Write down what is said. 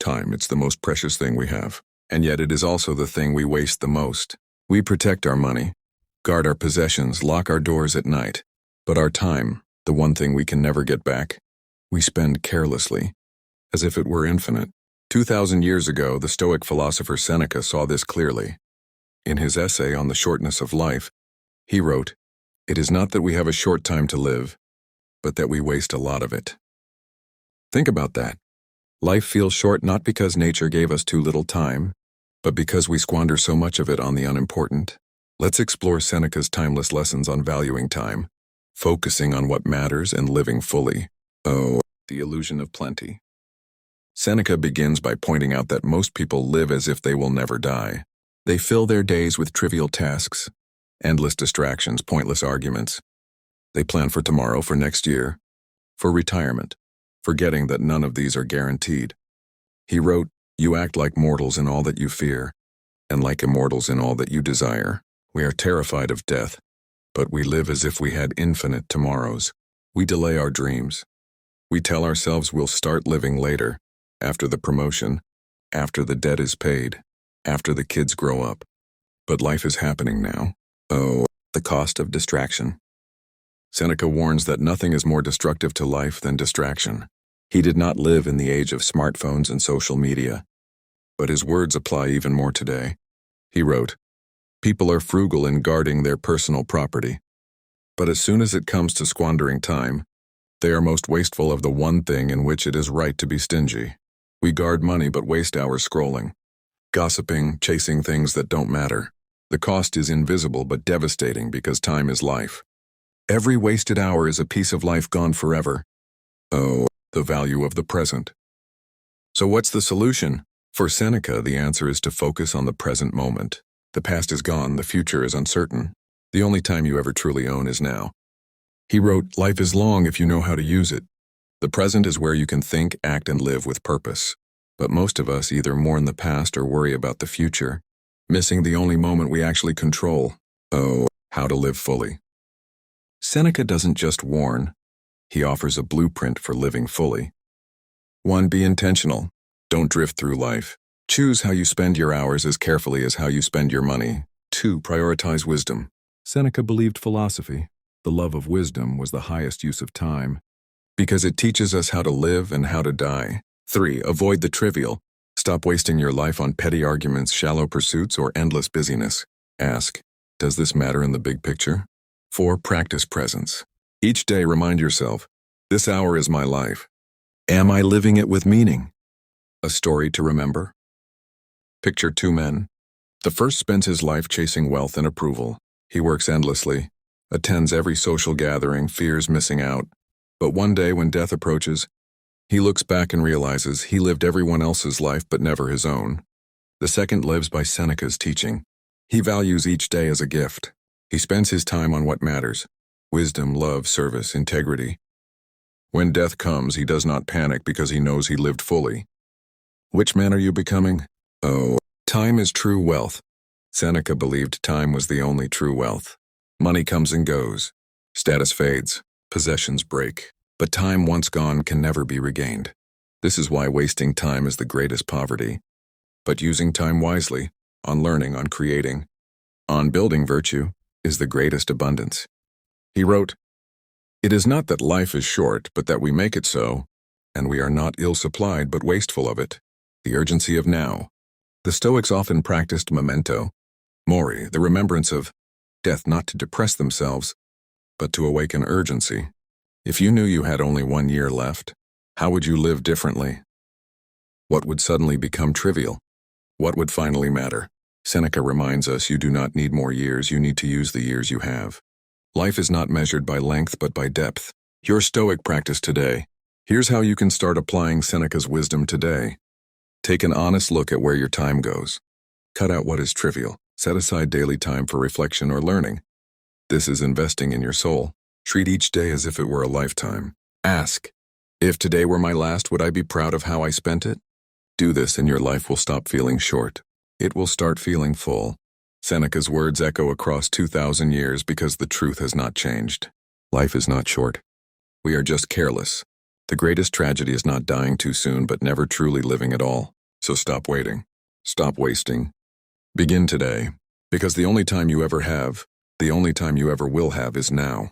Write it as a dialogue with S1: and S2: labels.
S1: Time, it's the most precious thing we have. And yet it is also the thing we waste the most. We protect our money, guard our possessions, lock our doors at night. But our time, the one thing we can never get back, we spend carelessly, as if it were infinite. 2,000 years ago, the Stoic philosopher Seneca saw this clearly. In his essay on the shortness of life, he wrote, "It is not that we have a short time to live, but that we waste a lot of it." Think about that. Life feels short not because nature gave us too little time, but because we squander so much of it on the unimportant. Let's explore Seneca's timeless lessons on valuing time, focusing on what matters and living fully. Oh, the illusion of plenty. Seneca begins by pointing out that most people live as if they will never die. They fill their days with trivial tasks, endless distractions, pointless arguments. They plan for tomorrow, for next year, for retirement, forgetting that none of these are guaranteed. He wrote, "You act like mortals in all that you fear, and like immortals in all that you desire. We are terrified of death, but we live as if we had infinite tomorrows. We delay our dreams. We tell ourselves we'll start living later, after the promotion, after the debt is paid, after the kids grow up. But life is happening now. Oh, the cost of distraction." Seneca warns that nothing is more destructive to life than distraction. He did not live in the age of smartphones and social media, but his words apply even more today. He wrote, "People are frugal in guarding their personal property, but as soon as it comes to squandering time, they are most wasteful of the one thing in which it is right to be stingy. We guard money but waste hours scrolling, gossiping, chasing things that don't matter. The cost is invisible but devastating because time is life. Every wasted hour is a piece of life gone forever. Oh, the value of the present." So what's the solution? For Seneca, the answer is to focus on the present moment. The past is gone, the future is uncertain. The only time you ever truly own is now. He wrote, "Life is long if you know how to use it. The present is where you can think, act, and live with purpose. But most of us either mourn the past or worry about the future, missing the only moment we actually control. Oh, how to live fully." Seneca doesn't just warn, he offers a blueprint for living fully. 1. Be intentional. Don't drift through life. Choose how you spend your hours as carefully as how you spend your money. 2. Prioritize wisdom. Seneca believed philosophy, the love of wisdom, was the highest use of time, because it teaches us how to live and how to die. 3. Avoid the trivial. Stop wasting your life on petty arguments, shallow pursuits, or endless busyness. Ask, does this matter in the big picture? 4. Practice presence. Each day remind yourself, this hour is my life. Am I living it with meaning? A story to remember. Picture 2 men. The first spends his life chasing wealth and approval. He works endlessly, attends every social gathering, fears missing out. But one day when death approaches, he looks back and realizes he lived everyone else's life but never his own. The second lives by Seneca's teaching. He values each day as a gift. He spends his time on what matters: wisdom, love, service, integrity. When death comes, he does not panic because he knows he lived fully. Which man are you becoming? Oh, time is true wealth. Seneca believed time was the only true wealth. Money comes and goes. Status fades. Possessions break. But time once gone can never be regained. This is why wasting time is the greatest poverty. But using time wisely, on learning, on creating, on building virtue, is the greatest abundance. He wrote, "It is not that life is short, but that we make it so, and we are not ill-supplied but wasteful of it. The urgency of now." The Stoics often practiced memento mori, the remembrance of death, not to depress themselves, but to awaken urgency. If you knew you had only 1 year left, how would you live differently? What would suddenly become trivial? What would finally matter? Seneca reminds us you do not need more years, you need to use the years you have. Life is not measured by length but by depth. Your Stoic practice today. Here's how you can start applying Seneca's wisdom today. Take an honest look at where your time goes. Cut out what is trivial. Set aside daily time for reflection or learning. This is investing in your soul. Treat each day as if it were a lifetime. Ask, if today were my last, would I be proud of how I spent it? Do this and your life will stop feeling short. It will start feeling full. Seneca's words echo across 2,000 years because the truth has not changed. Life is not short. We are just careless. The greatest tragedy is not dying too soon, but never truly living at all. So stop waiting. Stop wasting. Begin today, because the only time you ever have, the only time you ever will have is now.